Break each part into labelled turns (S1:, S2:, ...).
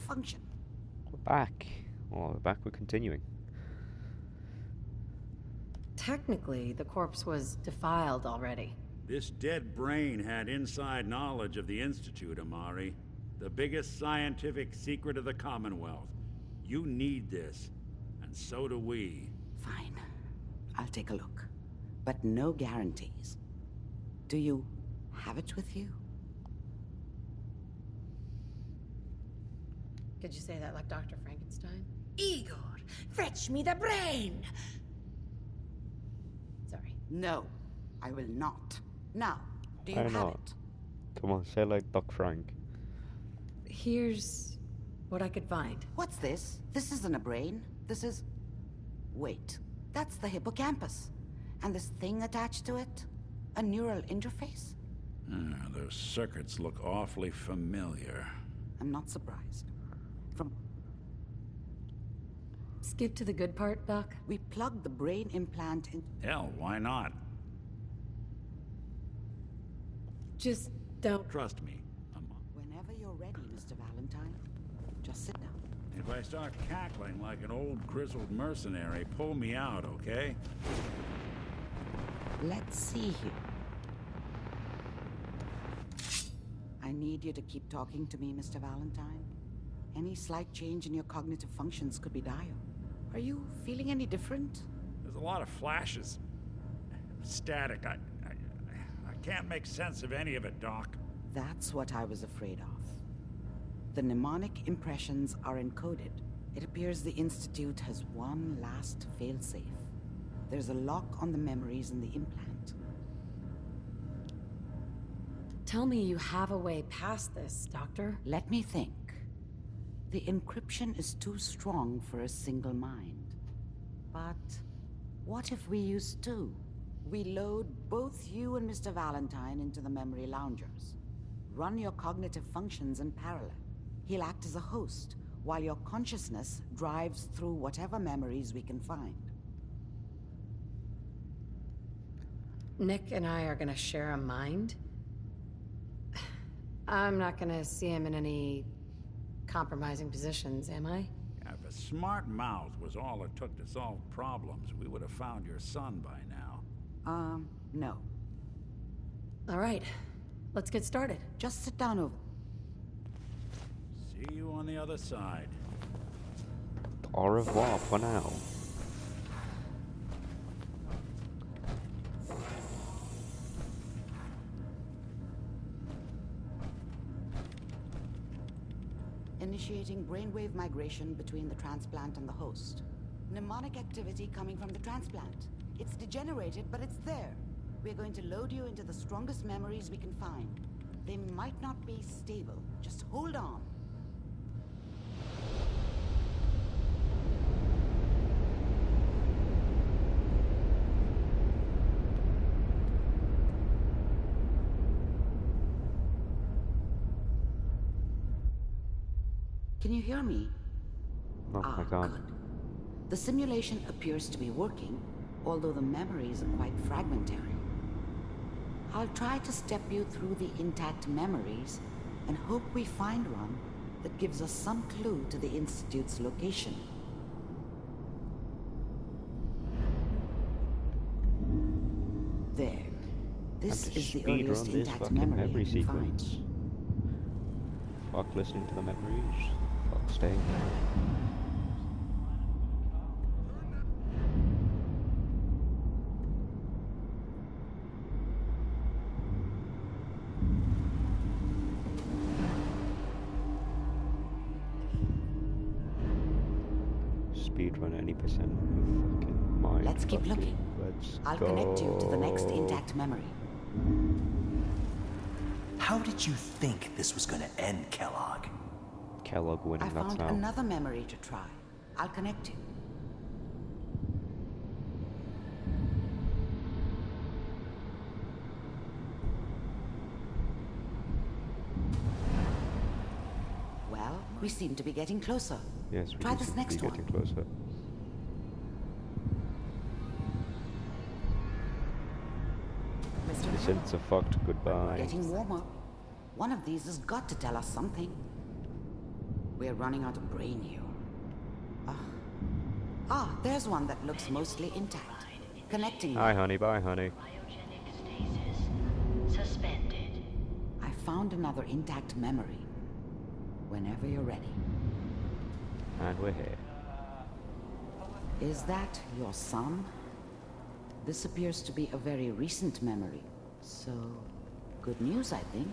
S1: to function.
S2: We're back. Oh, we're back. We're continuing.
S3: Technically, the corpse was defiled already.
S4: This dead brain had inside knowledge of the Institute, Amari. The biggest scientific secret of the Commonwealth. You need this, and so do we.
S1: Fine. I'll take a look. But no guarantees. Do you have it with you?
S3: Could you say that like Dr. Frankenstein?
S5: Igor, fetch me the brain!
S3: Sorry.
S1: No, I will not. Now, do you
S2: Why
S1: have
S2: not?
S1: it?
S2: Come on, say like Doc Frank.
S3: Here's what I could find.
S1: What's this? This isn't a brain. This is... Wait, that's the hippocampus. And this thing attached to it? A neural interface?
S4: Those circuits look awfully familiar.
S1: I'm not surprised. From...
S3: Skip to the good part, Doc.
S1: We plugged the brain implant in...
S4: Hell, why not?
S3: Just don't.
S4: Trust me.
S1: Whenever you're ready, Mr. Valentine. Just sit down.
S4: If I start cackling like an old grizzled mercenary, pull me out, okay?
S1: Let's see here. I need you to keep talking to me, Mr. Valentine. Any slight change in your cognitive functions could be dire. Are you feeling any different?
S4: There's a lot of flashes. Static. I can't make sense of any of it, Doc.
S1: That's what I was afraid of. The mnemonic impressions are encoded. It appears the Institute has one last failsafe. There's a lock on the memories in the implant.
S3: Tell me you have a way past this, Doctor.
S1: Let me think. The encryption is too strong for a single mind. But what if we use two? We load both you and Mr. Valentine into the memory loungers. Run your cognitive functions in parallel. He'll act as a host, while your consciousness drives through whatever memories we can find.
S3: Nick and I are gonna share a mind. I'm not gonna see him in any compromising positions, am I?
S4: If a smart mouth was all it took to solve problems, we would have found your son by now.
S1: No.
S3: All right, let's get started.
S1: Just sit down over.
S4: See you on the other side.
S2: Au revoir for now.
S1: Initiating brainwave migration between the transplant and the host. Mnemonic activity coming from the transplant. It's degenerated, but it's there. We're going to load you into the strongest memories we can find. They might not be stable. Just hold on. Can you hear me?
S2: Oh my god.
S1: Good. The simulation appears to be working, although the memories are quite fragmentary. I'll try to step you through the intact memories and hope we find one that gives us some clue to the Institute's location. There. This is the earliest
S2: Speedrun this
S1: intact
S2: fucking
S1: memory
S2: memory
S1: I can find.
S2: sequence. Fuck listening to the memories. Fuck staying there. Speedrun any percent of fucking mind.
S1: Let's keep
S2: fucking-
S1: looking.
S2: Let's
S1: I'll
S2: go.
S1: connect you to the next intact memory.
S6: How did you think this was gonna end, Kellogg?
S2: Kellogg winning,
S1: I
S2: that's
S1: found
S2: now.
S1: another memory to try. I'll connect you. Well, we seem to be getting closer.
S2: Yes, we
S1: Try
S2: do
S1: this
S2: seem to
S1: next
S2: be getting
S1: one.
S2: closer. The synths are fucked. Goodbye.
S1: Getting warmer. One of these has got to tell us something. We're running out of brain here. There's one that looks mostly intact. Connecting.
S2: Hi, honey. Bye, honey.
S7: Cryogenic stasis. Suspended.
S1: I found another intact memory. Whenever you're ready.
S2: And we're here.
S1: Is that your son? This appears to be a very recent memory. So, good news, I think.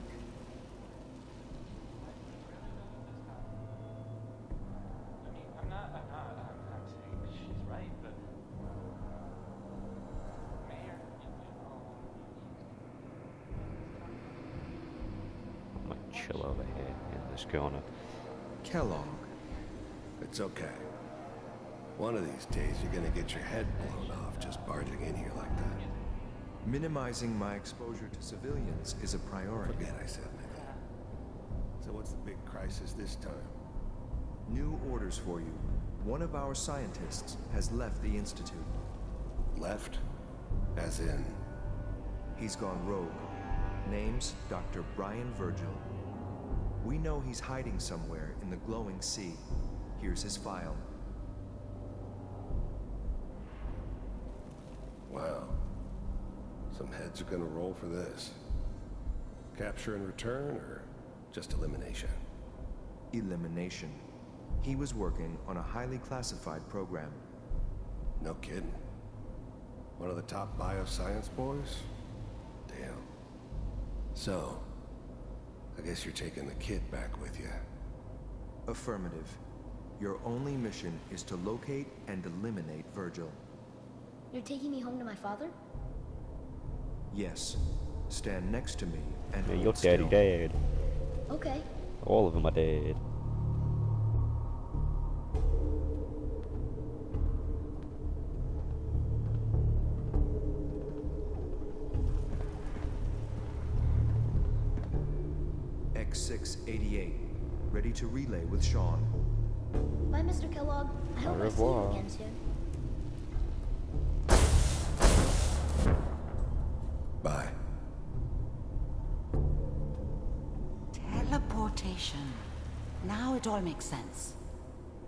S8: I'm saying she's right, but Mayor,
S2: I might chill over here in this corner.
S9: Kellogg.
S10: It's okay. One of these days you're gonna get your head blown off just barging in here like that.
S9: Minimizing my exposure to civilians is a priority.
S10: Forget I said anything. So what's the big crisis this time?
S9: New orders for you. One of our scientists has left the Institute.
S10: Left? As in?
S9: He's gone rogue. Name's Dr. Brian Virgil. We know he's hiding somewhere in the glowing sea. Here's his file.
S10: Wow. Some heads are gonna roll for this. Capture and return, or just elimination?
S9: Elimination. He was working on a highly classified program.
S10: No kidding. One of the top bioscience boys? Damn. So, I guess you're taking the kid back with you.
S9: Affirmative. Your only mission is to locate and eliminate Virgil.
S11: You're taking me home to my father?
S9: Yes. Stand next to me and
S2: Yeah,
S9: hold
S2: your daddy
S9: still.
S2: dead.
S11: Okay.
S2: All of them are dead.
S9: X688. Ready to relay with Sean.
S11: Bye, Mr. Kellogg. I hope I see you
S2: revoir.
S11: again soon.
S10: Bye.
S1: Teleportation. Now it all makes sense.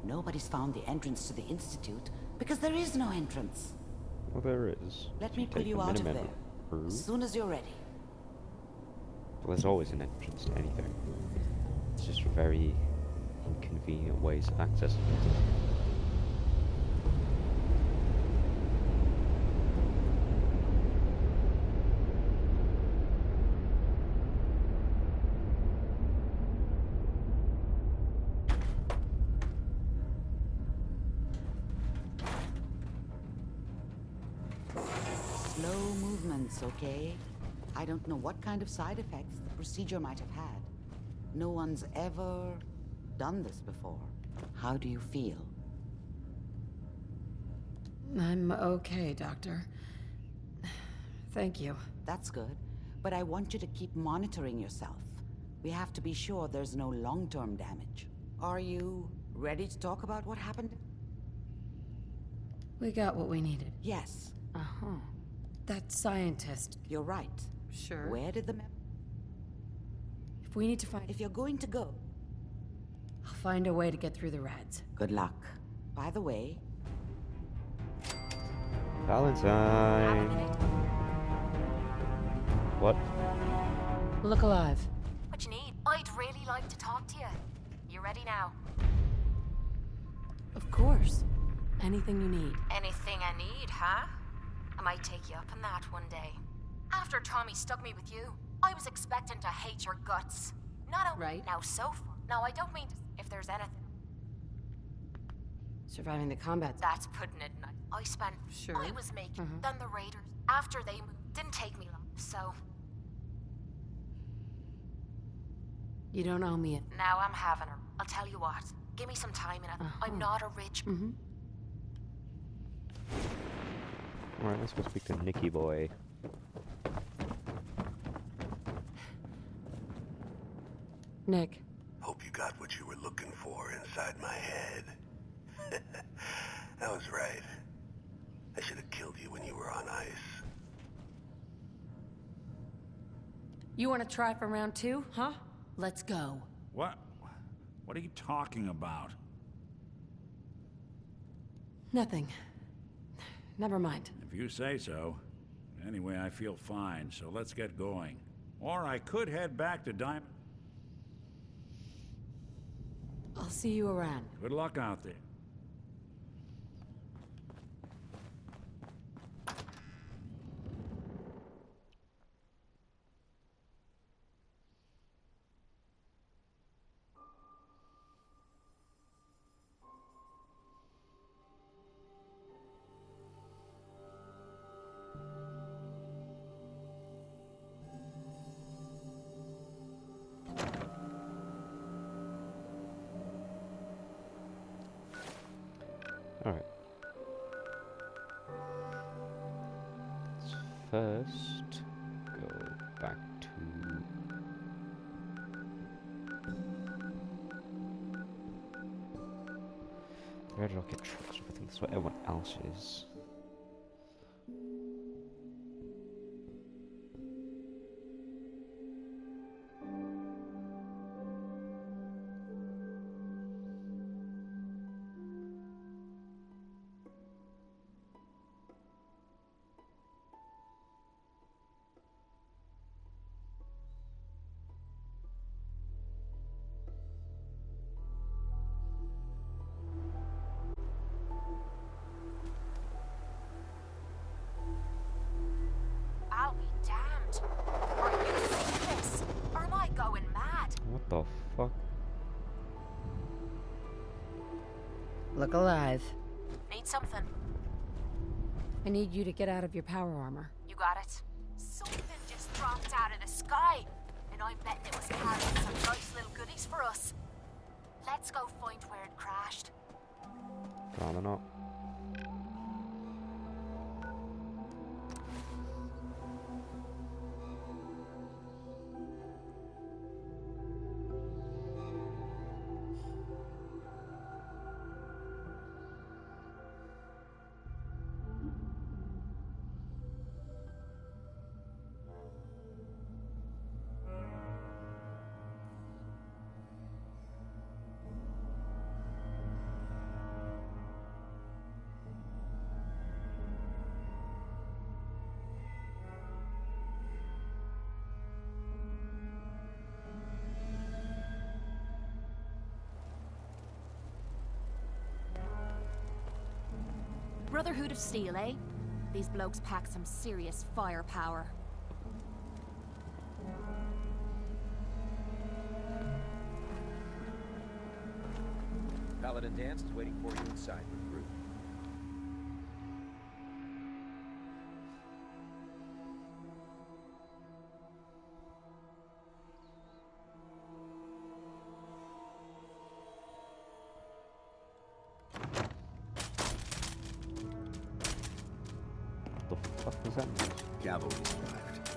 S1: Nobody's found the entrance to the Institute because there is no entrance.
S2: Well, there is.
S1: Let me
S2: Should
S1: pull
S2: take
S1: you
S2: the
S1: out of
S2: minimum
S1: there.
S2: route.
S1: As soon as you're ready.
S2: Well, there's always an entrance to anything. It's just very inconvenient ways of accessing it.
S1: Slow movements, okay? I don't know what kind of side effects the procedure might have had. No one's ever done this before. How do you feel?
S3: I'm okay, Doctor. Thank you.
S1: That's good, but I want you to keep monitoring yourself. We have to be sure there's no long-term damage. Are you ready to talk about what happened?
S3: We got what we needed.
S1: Yes,
S3: Uh-huh. That scientist.
S1: you're right.
S3: Sure.
S1: Where did the
S3: If we need to find...
S1: If you're going to go,
S3: I'll find a way to get through the rats.
S1: good luck. By the way,
S2: Valentine. What?
S3: Look alive.
S12: What you need? I'd really like to talk to you. You ready now?
S3: Of course. Anything you need.
S12: Anything I need, huh? I might take you up on that one day. After Tommy stuck me with you, I was expecting to hate your guts. Not a
S3: Right.
S12: Now, so far. Now, I don't mean to, if there's anything.
S3: Surviving the combat.
S12: That's putting it nice. I spent.
S3: Sure.
S12: I was making. Then the Raiders, after they moved, didn't take me long. So
S3: You don't owe me it.
S12: now I'm having her. I'll tell you what. Give me some time and I'm not a rich.
S3: Mm-hmm.
S2: Alright, let's go speak to Nicky Boy.
S3: Nick.
S10: Hope you got what you were looking for inside my head. I was right. I should have killed you when you were on ice.
S3: You want to try for round 2, huh? Let's go.
S4: What are you talking about?
S3: Nothing. Never mind.
S4: If you say so. Anyway, I feel fine, so let's get going. Or I could head back to Diamond.
S3: I'll see you around.
S4: Good luck out there.
S2: Alright. Let's first go back to... the Red Rocket Trust. I think that's what everyone else is.
S12: I'll be damned. Are you seeing this? Or am I going mad?
S2: What the fuck?
S3: Look alive.
S12: Need something?
S3: I need you to get out of your power armor.
S12: You got it. Something just dropped out of the sky. And I'm betting it was carrying some nice little goodies for us. Let's go find where it crashed.
S2: Rather not.
S12: Brotherhood of Steel, eh? These blokes pack some serious firepower.
S13: Paladin Danse is waiting for you inside, recruit.
S2: What the fuck was that?
S14: Cavalry's arrived.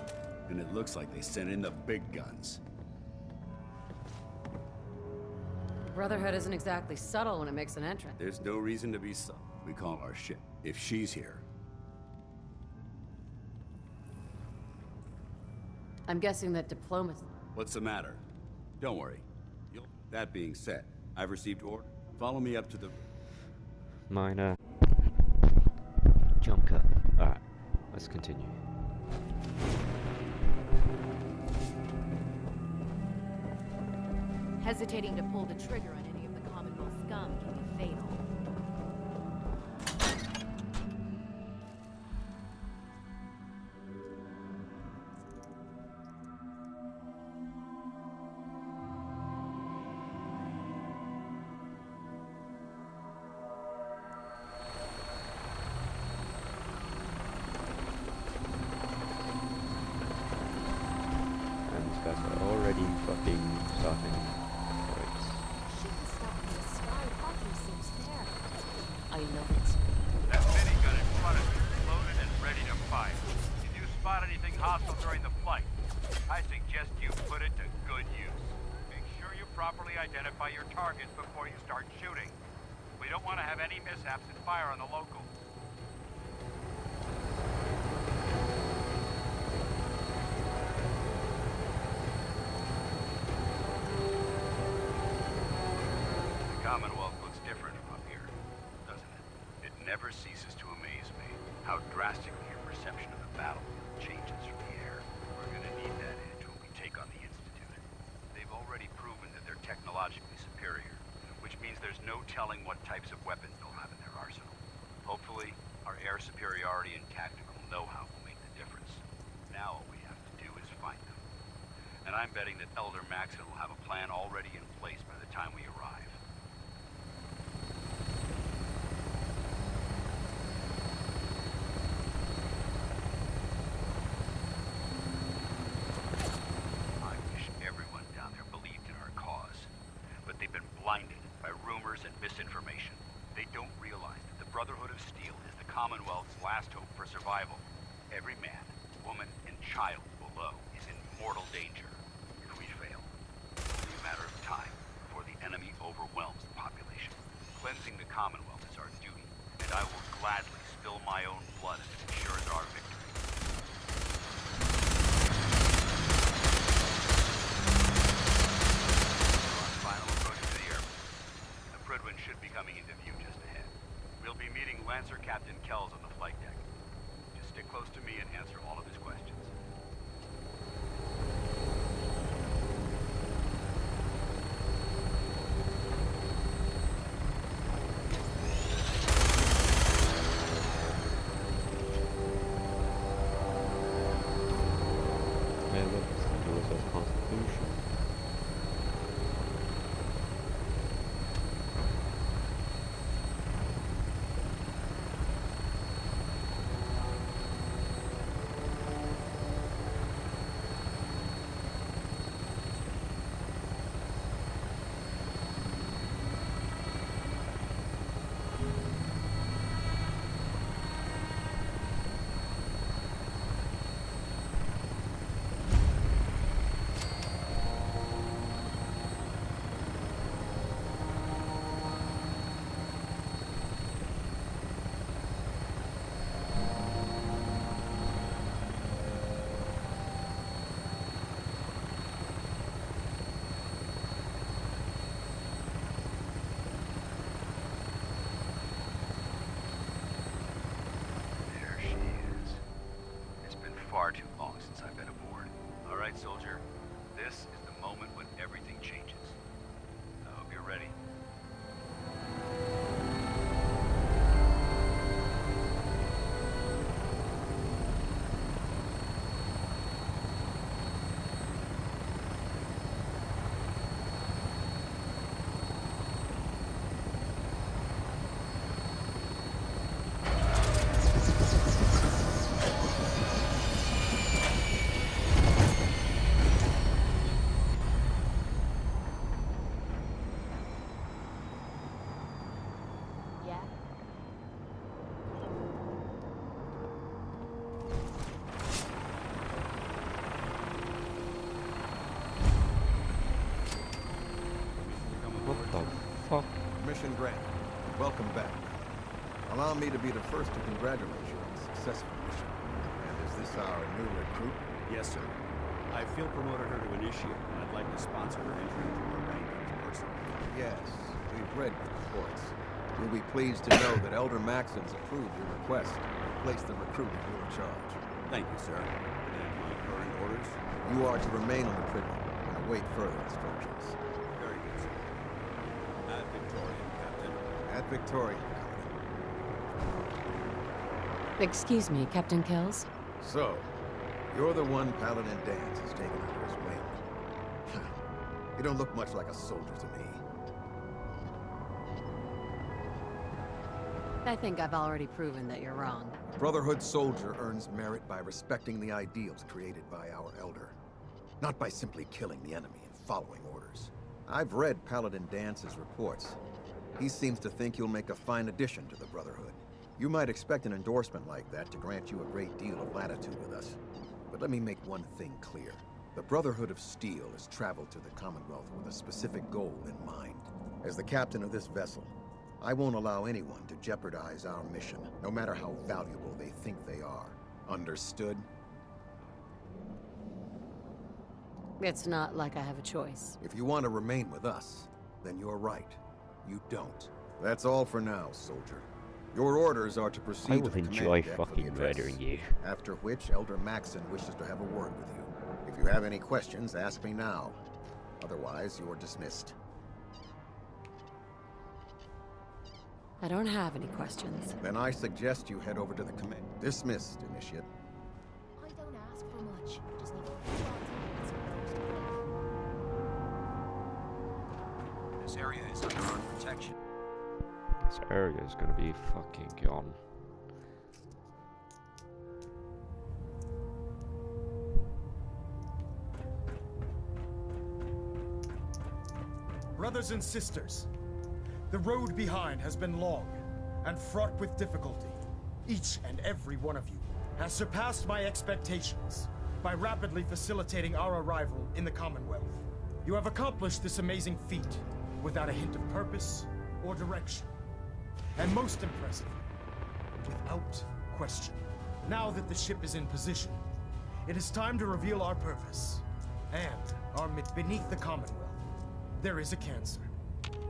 S14: And it looks like they sent in the big guns.
S3: Brotherhood isn't exactly subtle when it makes an entrance.
S14: There's no reason to be subtle. We call our ship. If she's here.
S3: I'm guessing that diplomacy...
S14: What's the matter? Don't worry. That being said, I've received order. Follow me up to the...
S2: Minor jump cut. Alright, let's continue.
S12: Hesitating to pull the trigger on any of the Commonwealth scum can be fatal.
S2: And these guys are already fucking starting.
S12: I love it.
S15: That minigun in front of you is loaded and ready to fire. If you spot anything hostile during the flight, I suggest you put it to good use. Make sure you properly identify your targets before you start shooting. We don't want to have any mishaps and fire on the locals. Commonwealth looks different from up here, doesn't it? It never ceases to amaze me how drastically your perception of the battlefield changes from the air. We're gonna need that edge when we take on the Institute. They've already proven that they're technologically superior, which means there's no telling what types of weapons they'll have in their arsenal. Hopefully, our air superiority and tactical know-how will make the difference. Now all we have to do is find them. And I'm betting that Elder Maxon will have a plan already in place by the time we arrive. I wish everyone down there believed in our cause, but they've been blinded by rumors and misinformation. They don't realize that the Brotherhood of Steel is the Commonwealth's last hope for survival. Every man, woman, and child below is in mortal danger if we fail. It's only a matter of time before the enemy overwhelms the population. Cleansing the Commonwealth is our duty, and I will gladly spill my own blood if it ensures our victory. We're on final approach to the airport. The Prydwen should be coming into view just ahead. We'll be meeting Lancer Captain Kells on the flight deck. Just stick close to me and answer all of his questions.
S2: Hey, look, it's the USS Constitution.
S15: There she is. It's been far too long since I've been aboard. All right, soldier. This is the moment when everything changes. I hope you're ready.
S3: Yeah?
S2: What the fuck?
S16: Mission granted. Welcome back. Allow me to be the first to congratulate you on the successful mission. And is this our new recruit?
S14: Yes, sir. I feel promoted her to initiate, and I'd like to sponsor her entry into her rank as person.
S16: Yes, we've read the reports. You'll be pleased to know that Elder Maxon's approved your request to place the recruit in your charge.
S14: Thank you, sir. And my current orders?
S16: You are to remain on the Prydwen and await further instructions.
S14: Very good, sir. Ad Victoriam, Captain.
S16: Ad Victoriam,
S3: Excuse me, Captain Kells?
S16: So, you're the one Paladin Danse has taken under his wing. You don't look much like a soldier to me.
S3: I think I've already proven that you're wrong.
S16: A Brotherhood soldier earns merit by respecting the ideals created by our Elder, not by simply killing the enemy and following orders. I've read Paladin Dance's reports. He seems to think you'll make a fine addition to the Brotherhood. You might expect an endorsement like that to grant you a great deal of latitude with us. But let me make one thing clear. The Brotherhood of Steel has traveled to the Commonwealth with a specific goal in mind. As the captain of this vessel, I won't allow anyone to jeopardize our mission, no matter how valuable they think they are. Understood?
S3: It's not like I have a choice.
S16: If you want to remain with us, then you're right. You don't. That's all for now, soldier. Your orders are to proceed
S2: I
S16: to
S2: will
S16: the
S2: enjoy
S16: command deck for the
S2: fucking
S16: address,
S2: murdering you.
S16: after which Elder Maxon wishes to have a word with you. If you have any questions, ask me now. Otherwise, you're dismissed.
S3: I don't have any questions.
S16: Then I suggest you head over to the command. Dismissed, Initiate.
S11: I don't ask for much. Just need to
S13: This area is under our protection.
S2: This area is gonna be fucking gone.
S17: Brothers and sisters, the road behind has been long and fraught with difficulty. Each and every one of you has surpassed my expectations by rapidly facilitating our arrival in the Commonwealth. You have accomplished this amazing feat without a hint of purpose or direction. And most impressive, without question. Now that the ship is in position, it is time to reveal our purpose and beneath the Commonwealth. There is a cancer,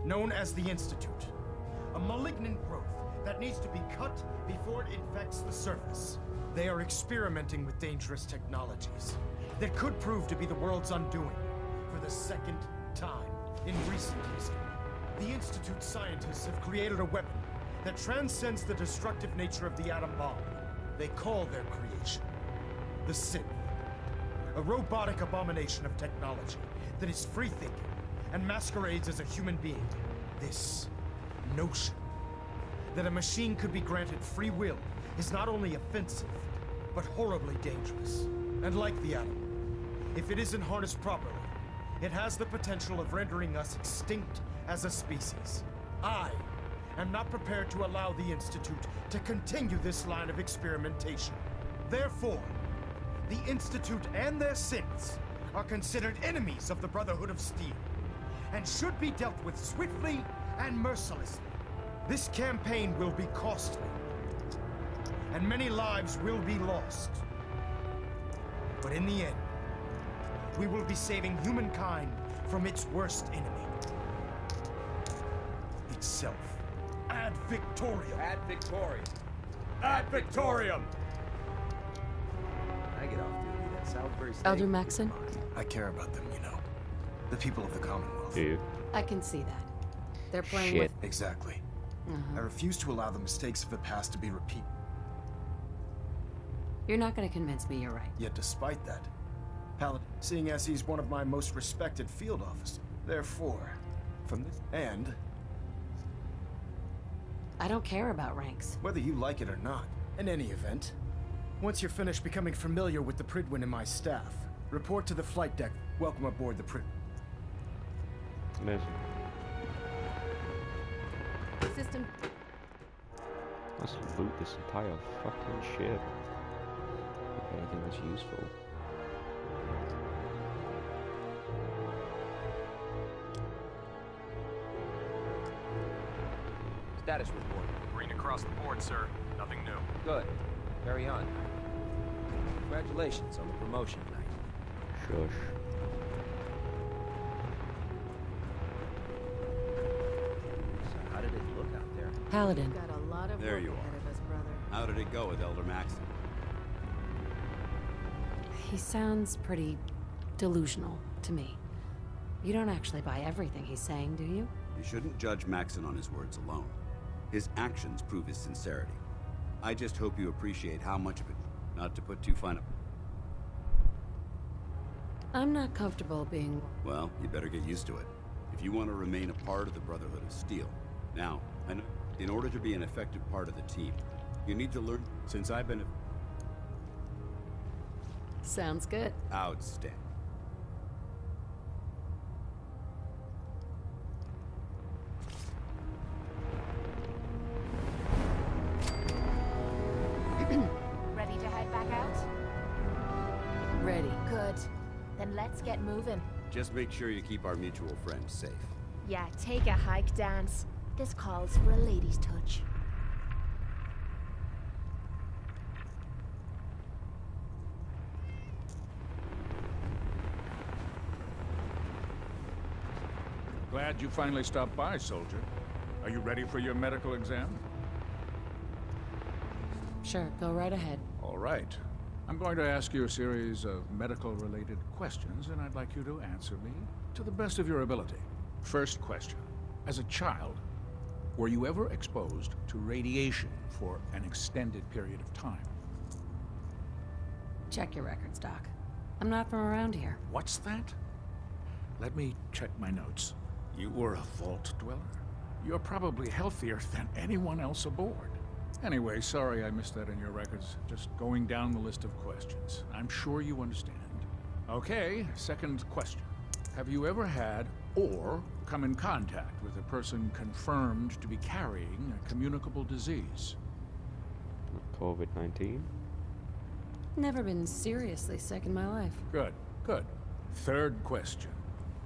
S17: known as the Institute. A malignant growth that needs to be cut before it infects the surface. They are experimenting with dangerous technologies that could prove to be the world's undoing for the second time in recent history. The Institute scientists have created a weapon that transcends the destructive nature of the atom bomb. They call their creation the Synth. A robotic abomination of technology that is free-thinking and masquerades as a human being. This notion that a machine could be granted free will is not only offensive, but horribly dangerous. And like the atom, if it isn't harnessed properly, it has the potential of rendering us extinct as a species. I am not prepared to allow the Institute to continue this line of experimentation. Therefore, the Institute and their synths are considered enemies of the Brotherhood of Steel, and should be dealt with swiftly and mercilessly. This campaign will be costly, and many lives will be lost. But in the end, we will be saving humankind from its worst enemy. Itself. Ad Victoriam!
S13: Ad Victoriam!
S17: Ad Victoriam!
S13: I get off duty. That sounds very
S3: Elder
S13: stable.
S3: Maxon?
S17: I care about them, you know. The people of the Commonwealth.
S2: Do you?
S3: I can see that. They're playing
S2: Shit.
S3: with...
S17: Exactly. I refuse to allow the mistakes of the past to be repeated.
S3: You're not going to convince me you're right.
S17: Yet despite that, Paladin, seeing as he's one of my most respected field officers, therefore, from this and
S3: I don't care about ranks.
S17: whether you like it or not, in any event, once you're finished becoming familiar with the Pridwin and my staff, report to the flight deck. Welcome aboard the Pridwin.
S2: Amazing.
S3: System.
S2: Let's loot this entire fucking ship. If anything that's useful.
S13: Status report.
S18: Green across the board, sir. Nothing new.
S13: Good. Carry on. Congratulations on the promotion tonight.
S2: Shush.
S13: So how did it look out there?
S3: Paladin.
S19: Got a lot of
S14: There
S19: work
S14: you are.
S19: ahead of us, brother.
S14: How did it go with Elder Maxon?
S3: He sounds pretty delusional to me. You don't actually buy everything he's saying, do you?
S14: You shouldn't judge Maxon on his words alone. His actions prove his sincerity. I just hope you appreciate how much of it, not to put too fine a...
S3: I'm not comfortable being...
S14: Well, you better get used to it. If you want to remain a part of the Brotherhood of Steel. Now, I know, in order to be an effective part of the team, you need to learn, since I've been
S3: Sounds good.
S14: outstanding.
S12: Ready to head back out?
S3: Ready.
S12: Good. Then let's get moving.
S14: Just make sure you keep our mutual friends safe.
S12: Yeah, take a hike, Dance. This calls for a lady's touch.
S20: Glad you finally stopped by, soldier.
S19: Are you ready for your medical exam?
S3: Sure, go right ahead.
S19: All right. I'm going to ask you a series of medical-related questions, and I'd like you to answer me to the best of your ability. First question. As a child, were you ever exposed to radiation for an extended period of time?
S3: Check your records, Doc. I'm not from around here.
S19: What's that? Let me check my notes. You were a vault dweller? You're probably healthier than anyone else aboard. Anyway, sorry I missed that in your records. Just going down the list of questions. I'm sure you understand. Okay, second question. Have you ever had or come in contact with a person confirmed to be carrying a communicable disease?
S2: COVID-19?
S3: Never been seriously sick in my life.
S19: Good, good. Third question.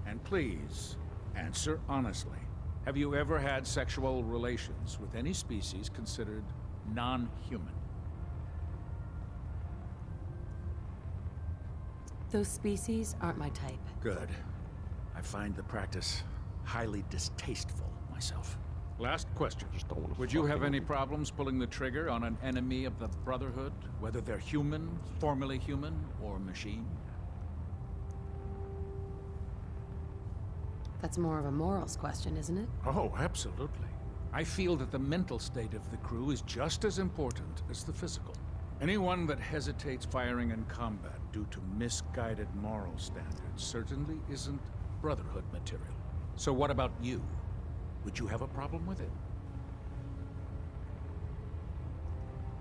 S19: And please, answer honestly. Have you ever had sexual relations with any species considered non-human?
S3: Those species aren't my type.
S19: Good. I find the practice highly distasteful myself. Last question.
S2: Just don't want to
S19: Would you have any problems pulling the trigger on an enemy of the Brotherhood, whether they're human, formerly human, or machine?
S3: That's more of a morals question, isn't it?
S19: Oh, absolutely. I feel that the mental state of the crew is just as important as the physical. Anyone that hesitates firing in combat due to misguided moral standards certainly isn't Brotherhood material. So what about you? Would you have a problem with it?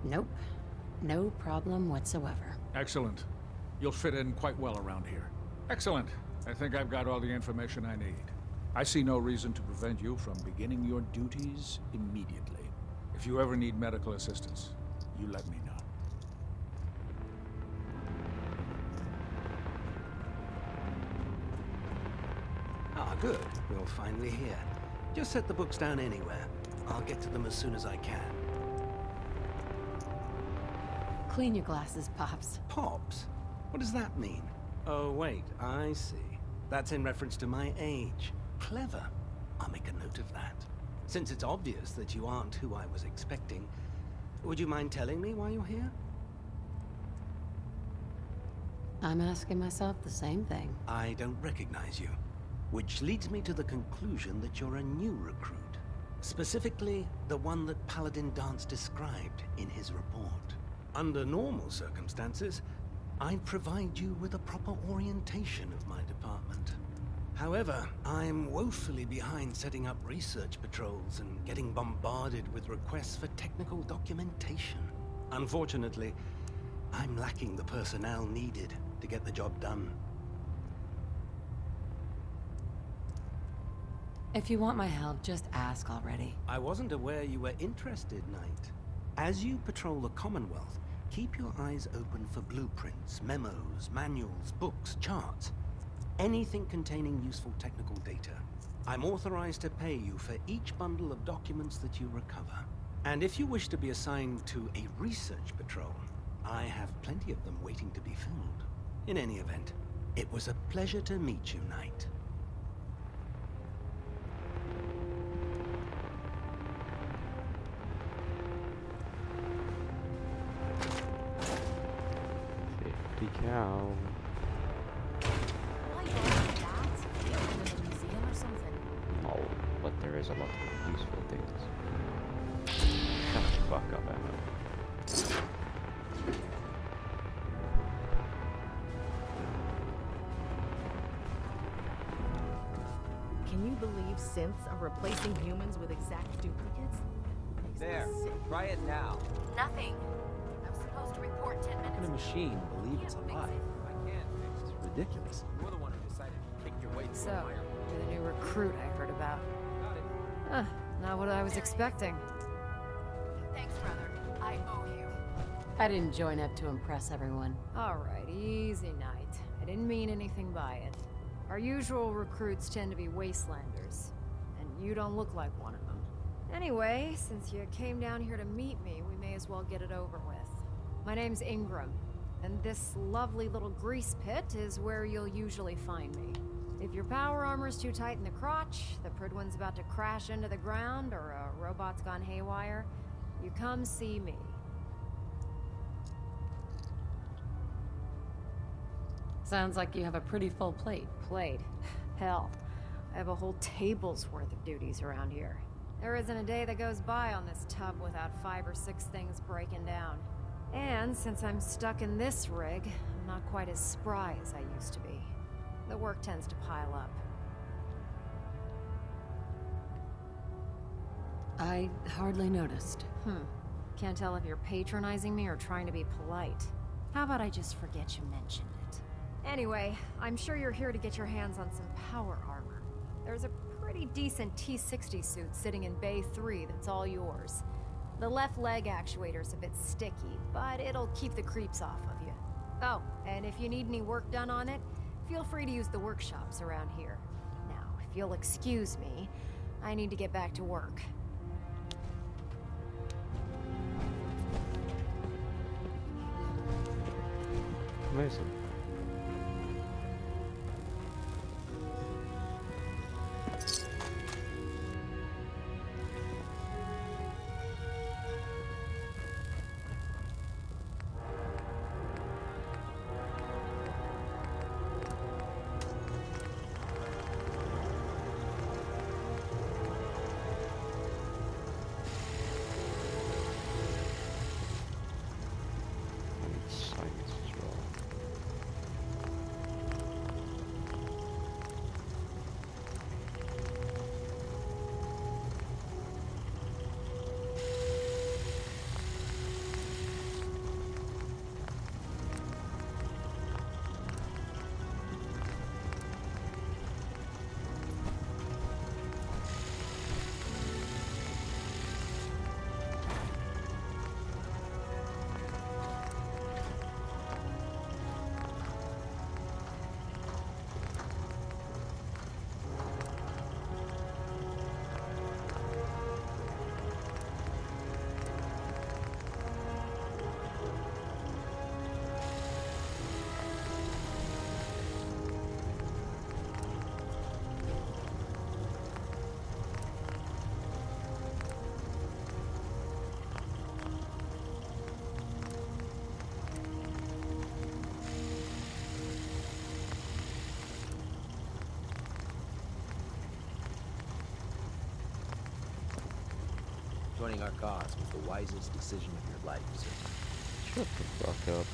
S3: Nope. No problem whatsoever.
S19: Excellent. You'll fit in quite well around here. Excellent. I think I've got all the information I need. I see no reason to prevent you from beginning your duties immediately. If you ever need medical assistance, you let me know.
S20: Ah, good. You're finally here. Just set the books down anywhere. I'll get to them as soon as I can.
S3: Clean your glasses, Pops.
S20: Pops? What does that mean? Oh, wait, I see. That's in reference to my age. Clever. I'll make a note of that. Since it's obvious that you aren't who I was expecting, would you mind telling me why you're here?
S3: I'm asking myself the same thing.
S20: I don't recognize you. Which leads me to the conclusion that you're a new recruit. Specifically, the one that Paladin Danse described in his report. Under normal circumstances, I'd provide you with a proper orientation of my department. However, I'm woefully behind setting up research patrols and getting bombarded with requests for technical documentation. Unfortunately, I'm lacking the personnel needed to get the job done.
S3: If you want my help, just ask already.
S20: I wasn't aware you were interested, Knight. As you patrol the Commonwealth, keep your eyes open for blueprints, memos, manuals, books, charts. Anything containing useful technical data. I'm authorized to pay you for each bundle of documents that you recover. And if you wish to be assigned to a research patrol, I have plenty of them waiting to be filled. In any event, it was a pleasure to meet you, Knight.
S2: Cow.
S11: Why bother that? You open a little museum or something?
S2: No, but there is a lot of useful things. Shut the fuck up, Emma.
S21: Can you believe synths are replacing humans with exact duplicates?
S13: There, try it now.
S12: Nothing. I was supposed to report 10 minutes.
S13: How can a machine believe it's alive?
S8: I can't fix it.
S13: It's ridiculous.
S8: You're the one who decided to kick your way through
S22: So,
S8: a fire.
S22: you're the new recruit I heard about. Not what I was expecting.
S12: Thanks, brother. I owe you.
S3: I didn't join up to impress everyone.
S22: Alright, easy night. I didn't mean anything by it. Our usual recruits tend to be wastelanders, and you don't look like one of them. Anyway, since you came down here to meet me, we may as well get it over with. My name's Ingram, and this lovely little grease pit is where you'll usually find me. If your power armor's too tight in the crotch, the Prydwen's about to crash into the ground, or a robot's gone haywire, you come see me.
S3: Sounds like you have a pretty full plate.
S22: Plate? Hell, I have a whole table's worth of duties around here. There isn't a day that goes by on this tub without 5 or 6 things breaking down. And since I'm stuck in this rig, I'm not quite as spry as I used to be. The work tends to pile up.
S3: I hardly noticed.
S22: Can't tell if you're patronizing me or trying to be polite. How about I just forget you mentioned it? Anyway, I'm sure you're here to get your hands on some power armor. There's a pretty decent T-60 suit sitting in Bay 3 that's all yours. The left leg actuator's a bit sticky, but it'll keep the creeps off of you. Oh, and if you need any work done on it, feel free to use the workshops around here. Now, if you'll excuse me, I need to get back to work.
S2: Amazing.
S13: Joining our cause was the wisest decision of your life, sir.
S2: Shut the fuck up.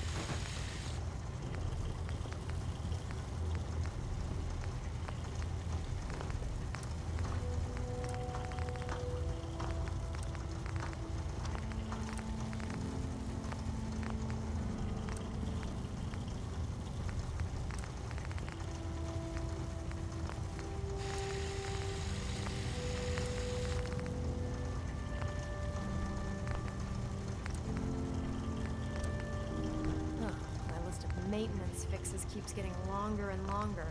S22: Maintenance fixes keeps getting longer and longer.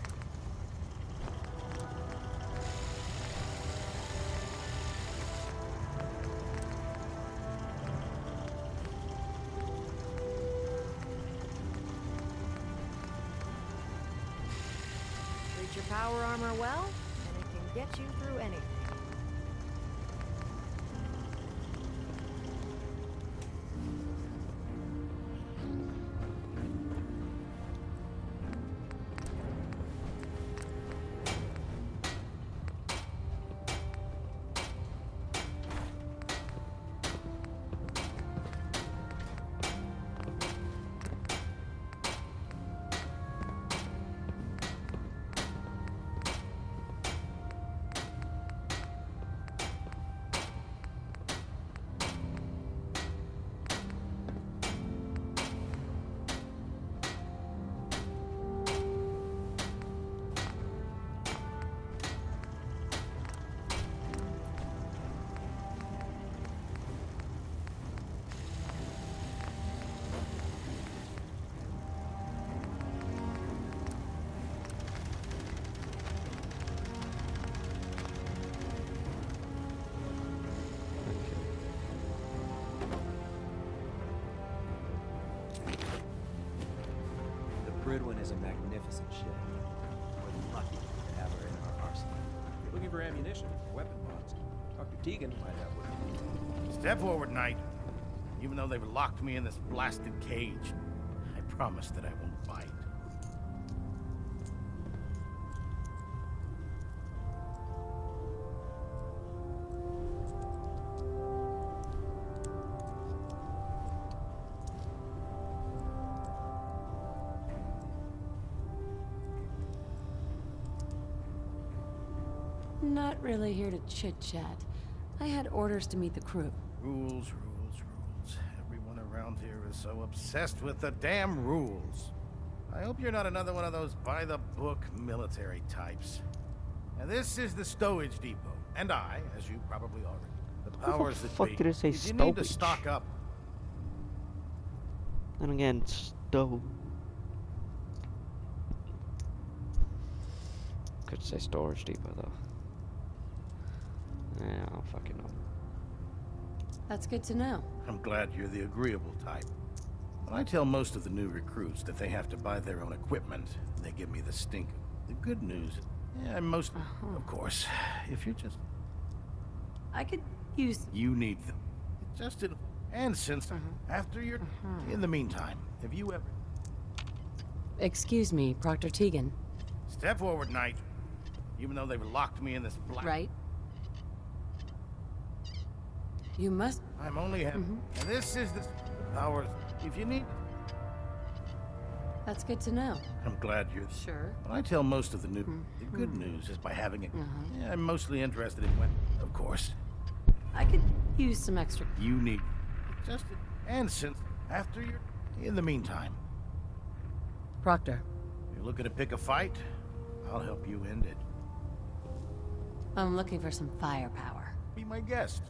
S22: Treat your power armor well, and it can get you through anything.
S13: Prydwen is a magnificent ship. We're lucky to receiver ammunition for weapon mods. Dr. Tegan might have one.
S5: Step forward, Knight. Even though they've locked me in this blasted cage, I promise that I won't bite.
S3: Not really here to chit-chat. I had orders to meet the crew.
S5: Rules. Everyone around here is so obsessed with the damn rules. I hope you're not another one of those by-the-book military types. And this is the stowage depot. And I, as you probably already... The powers that be.
S2: Did it say
S5: You need to
S2: stowage?
S5: stock up.
S2: And again, stow. Could say storage depot though. Yeah, I don't fucking know.
S3: That's good to know.
S5: I'm glad you're the agreeable type. When I tell most of the new recruits that they have to buy their own equipment, they give me the stink. The good news, most, of course, if you're just...
S3: I could use...
S5: You need them. Just in... And since after you're... In the meantime, have you ever...
S3: Excuse me, Proctor Tegan.
S5: Step forward, Knight. Even though they've locked me in this black...
S3: Right? You must...
S5: I'm only having... And this is the powers... If you need...
S3: That's good to know.
S5: I'm glad you're...
S3: Sure.
S5: When I tell most of the new... The good news is by having it... I'm mostly interested in when... Of course.
S3: I could use some extra...
S5: You need... Just... And since... After you're... In the meantime...
S3: Proctor.
S5: You're looking to pick a fight? I'll help you end it.
S3: I'm looking for some firepower.
S5: Be my guest.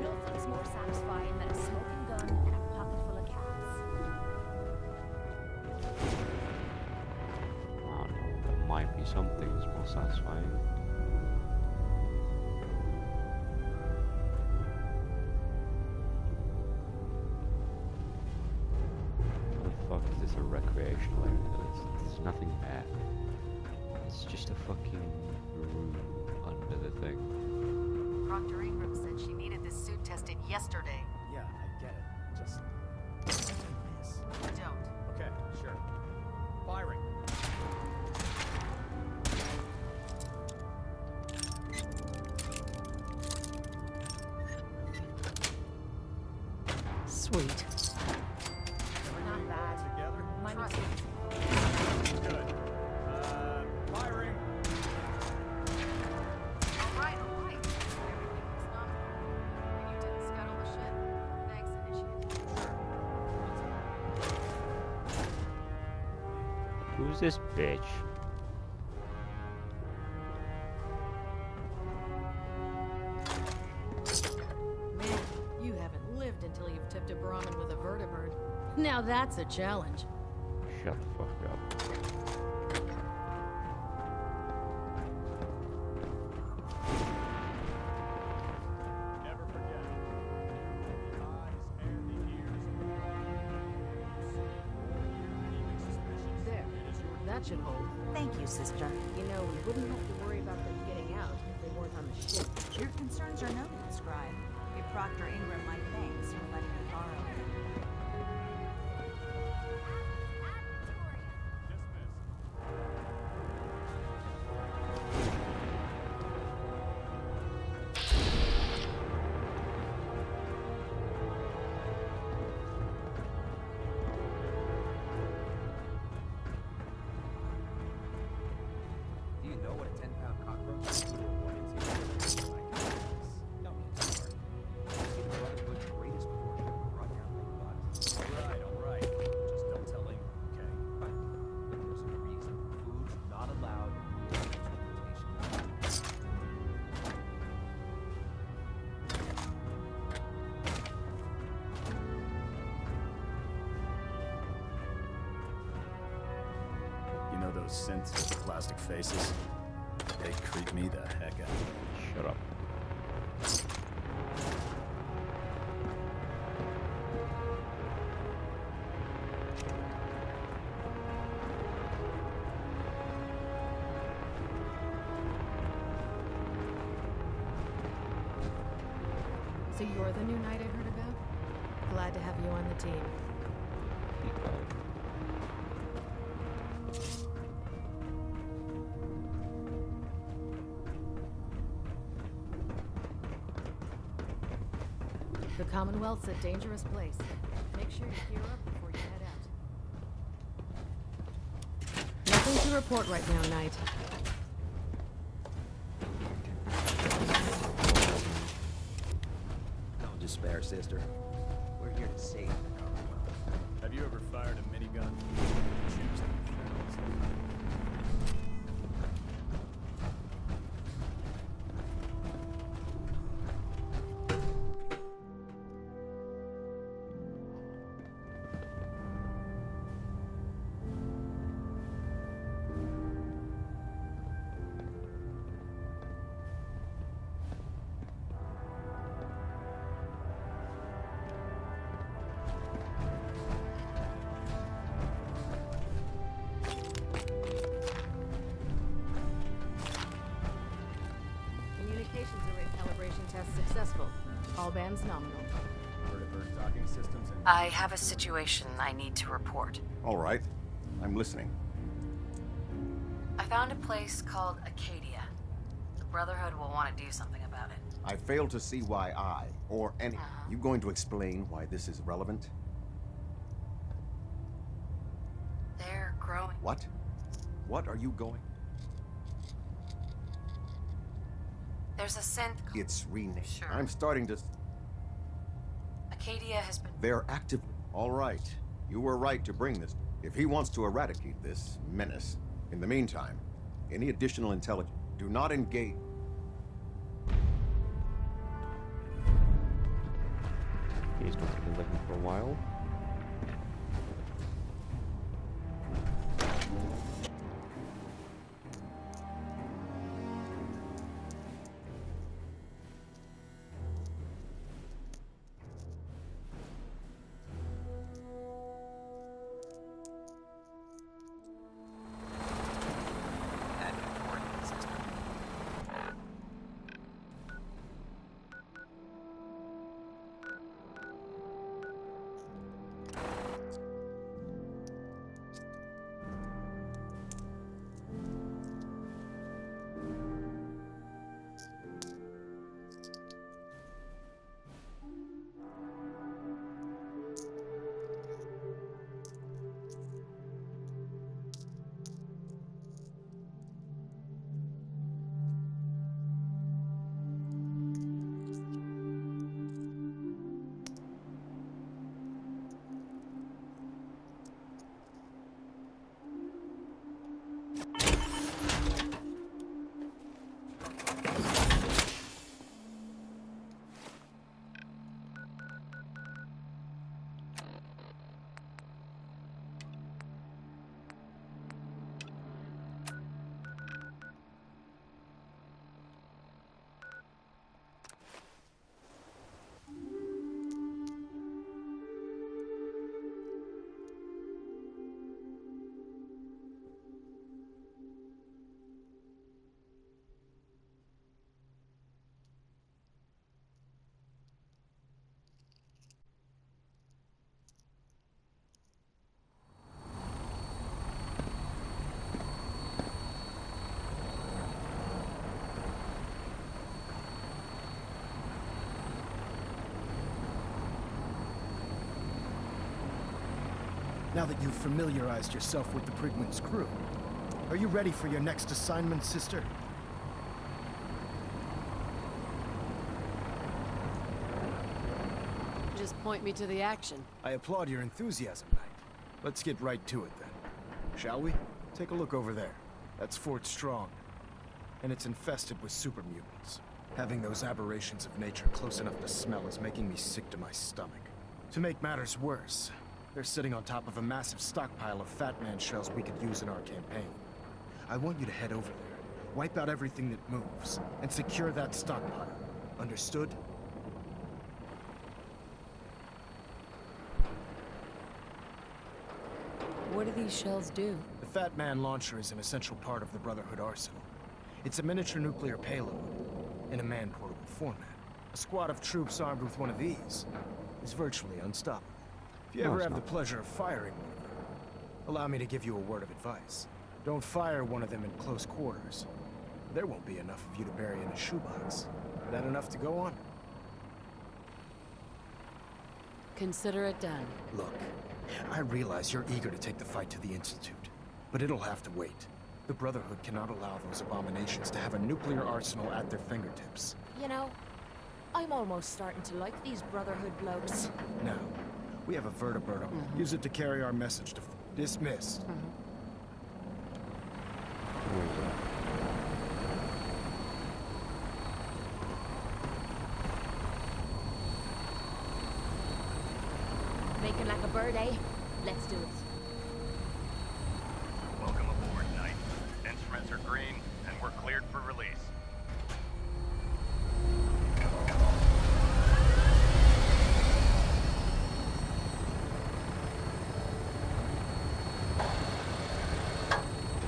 S11: Nothing's more satisfying than a smoking gun and a pocket full of cats.
S2: I don't know, there might be something that's more satisfying. What the fuck is this, a recreational area? There's nothing there. It's just a fucking room under the thing.
S21: Proctor Ingram said she needed this suit tested yesterday.
S8: Yeah, I get it. Just...
S21: Don't.
S8: Okay, sure. Firing.
S3: Sweet.
S21: Not bad.
S8: Together?
S21: Trust me.
S8: Good. Firing.
S21: All right. Everything was not... You didn't scuttle the ship? Thanks, Initiate.
S2: Who's this bitch?
S21: Man, you haven't lived until you've tipped a Brahmin with a vertibird. Now that's a challenge.
S2: Shut the fuck up.
S8: Never forget. The eyes and the ears.
S21: There. That should hold.
S6: Thank you, sister.
S21: You know, we wouldn't have to worry about them getting out if they weren't on the ship.
S6: Your concerns are noted, Scribe. Give Proctor Ingram my thanks for letting her borrow it.
S13: Do you know what a 10-pound cockroach is? Don't get too worried. See the Brotherhood
S18: those synths with the plastic faces. They creep me the heck out.
S2: Shut up.
S22: So you're the new knight I heard about? Glad to have you on the team. The Commonwealth's a dangerous place. Make sure you gear up before you head out. Nothing to report right now, Knight.
S13: No despair, sister. We're here to save the Commonwealth.
S18: Have you ever fired a minigun? Choose the
S22: Communications array calibration test successful. All bands nominal.
S18: Bird docking systems and
S3: I have a situation I need to report.
S10: All right. I'm listening.
S3: I found a place called Acadia. The Brotherhood will want to do something about it.
S16: I fail to see why I, or any... You going to explain why this is relevant?
S3: They're growing.
S16: What? What are you going...
S3: There's a synth.
S16: It's renamed.
S3: Sure.
S16: I'm starting to...
S3: Acadia has been...
S16: They're active. All right. You were right to bring this. If he wants to eradicate this menace, in the meantime, any additional intelligence, do not engage.
S2: He's not been living for a while.
S17: Now that you've familiarized yourself with the Prigman's crew, are you ready for your next assignment, sister?
S22: Just point me to the action.
S17: I applaud your enthusiasm, Knight. Let's get right to it, then. Shall we? Take a look over there. That's Fort Strong. And it's infested with super mutants. Having those aberrations of nature close enough to smell is making me sick to my stomach. To make matters worse, they're sitting on top of a massive stockpile of Fat Man shells we could use in our campaign. I want you to head over there, wipe out everything that moves, and secure that stockpile. Understood?
S3: What do these shells do?
S17: The Fat Man launcher is an essential part of the Brotherhood arsenal. It's a miniature nuclear payload in a man-portable format. A squad of troops armed with one of these is virtually unstoppable. If you ever have the pleasure of firing one of them, allow me to give you a word of advice. Don't fire one of them in close quarters. There won't be enough of you to bury in a shoebox. That enough to go on?
S3: Consider it done.
S17: Look, I realize you're eager to take the fight to the Institute, but it'll have to wait. The Brotherhood cannot allow those abominations to have a nuclear arsenal at their fingertips.
S11: You know, I'm almost starting to like these Brotherhood blokes.
S17: Now, we have a vertibird. Use it to carry our message to... Dismissed.
S11: Making like a bird, eh? Let's do it.
S15: Welcome aboard, Knight. Instruments are green, and we're cleared for release.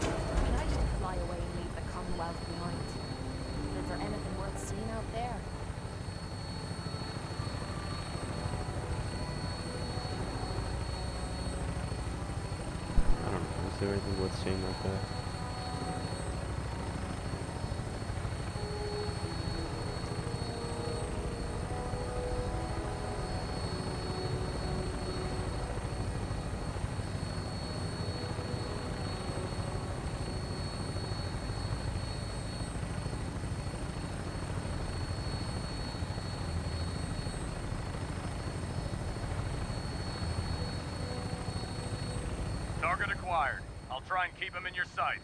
S11: It'd be nice to fly away and leave the Commonwealth behind. Is there anything worth seeing out there?
S2: I don't know. Is there anything worth seeing like that?
S15: Target acquired. I'll try and keep him in your sights.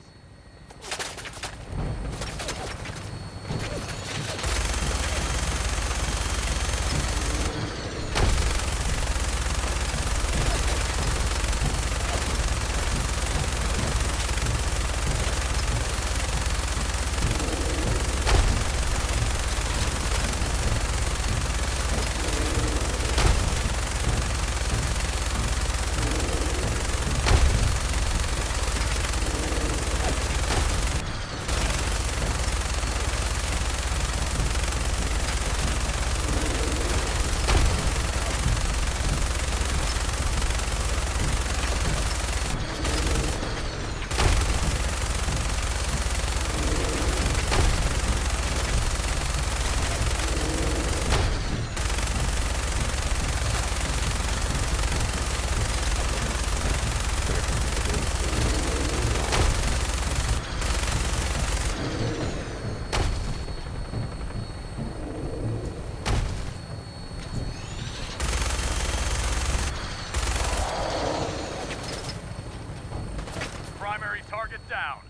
S15: Primary target down.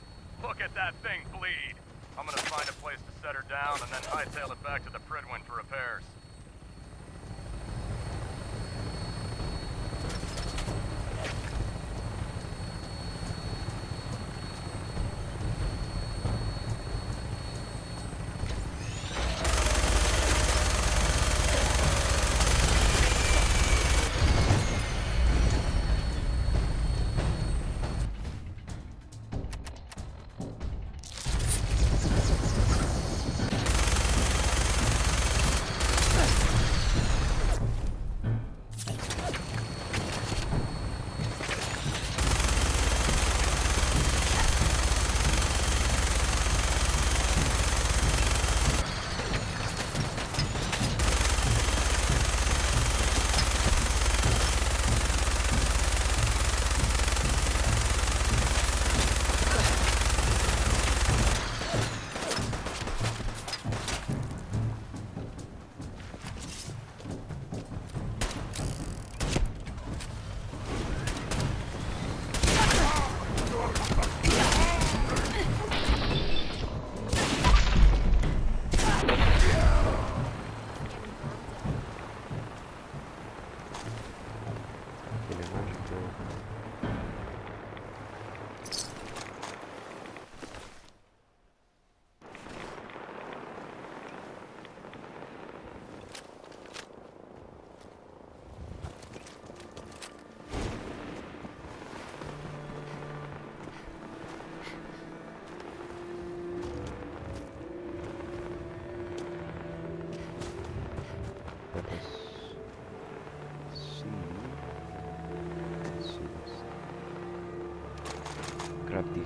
S15: Look at that thing bleed. I'm gonna find a place to set her down and then hightail it back to the Prydwen for repairs.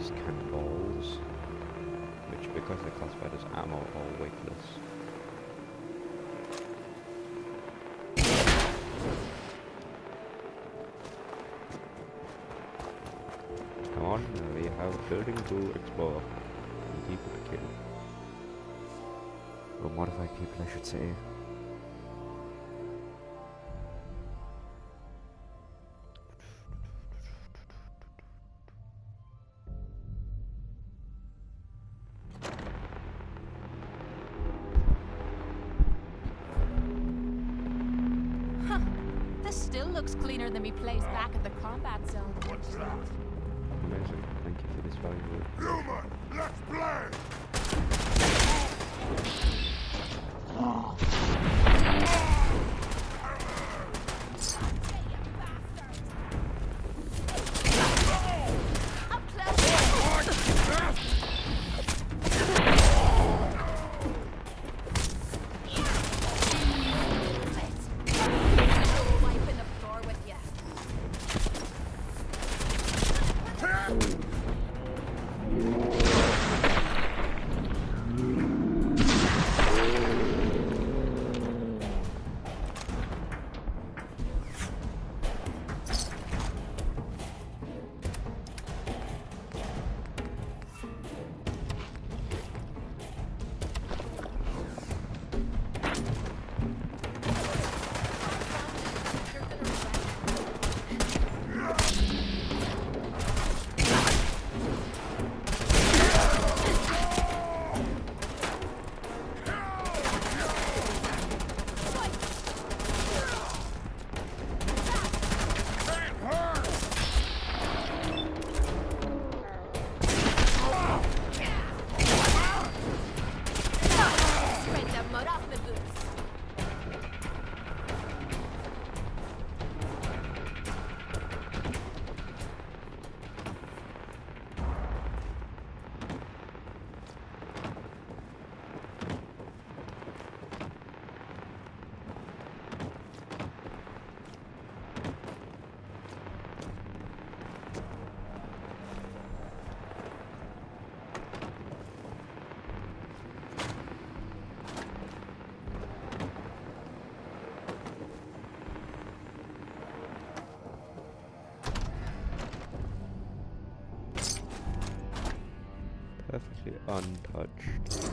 S2: these cannonballs, which, because they're classified as ammo, are weightless. Come on, we have a building to explore and people to kill. Or modified people, I should say.
S11: Huh. This still looks cleaner than me place back at the combat zone.
S8: What's that?
S2: Amazing. Thank you for this valuable.
S8: Human, let's play!
S11: Wiping the floor with ya. Scrape that mud off the boots.
S2: Perfectly untouched.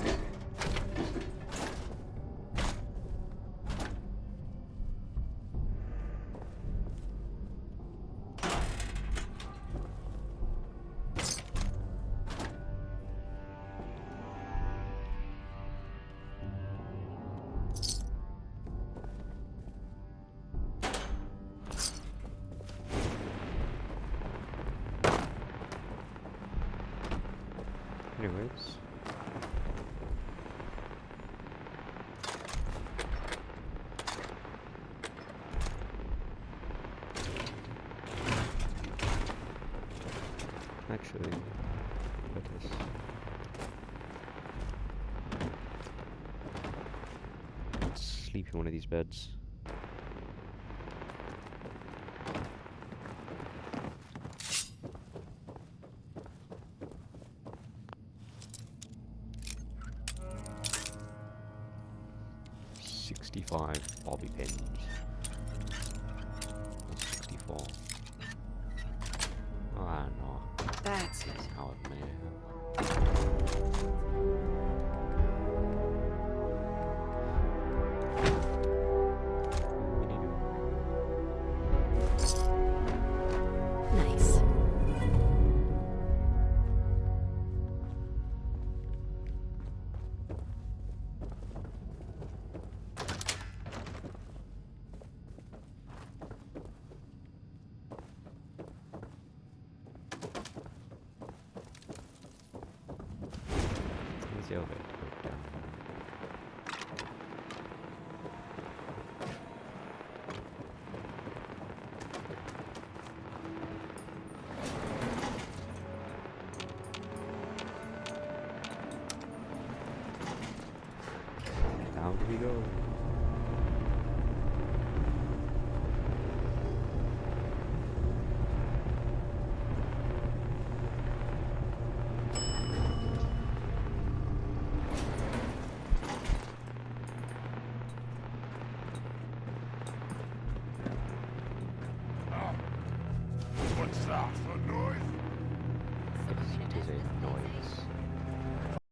S2: Anyways. Actually, let us. Let's sleep in one of these beds. Bobby pins. Or 64. Ah, no.
S3: That's it.
S2: How it may
S3: Nice.
S2: the elevator go down. Down we go.
S7: south or north?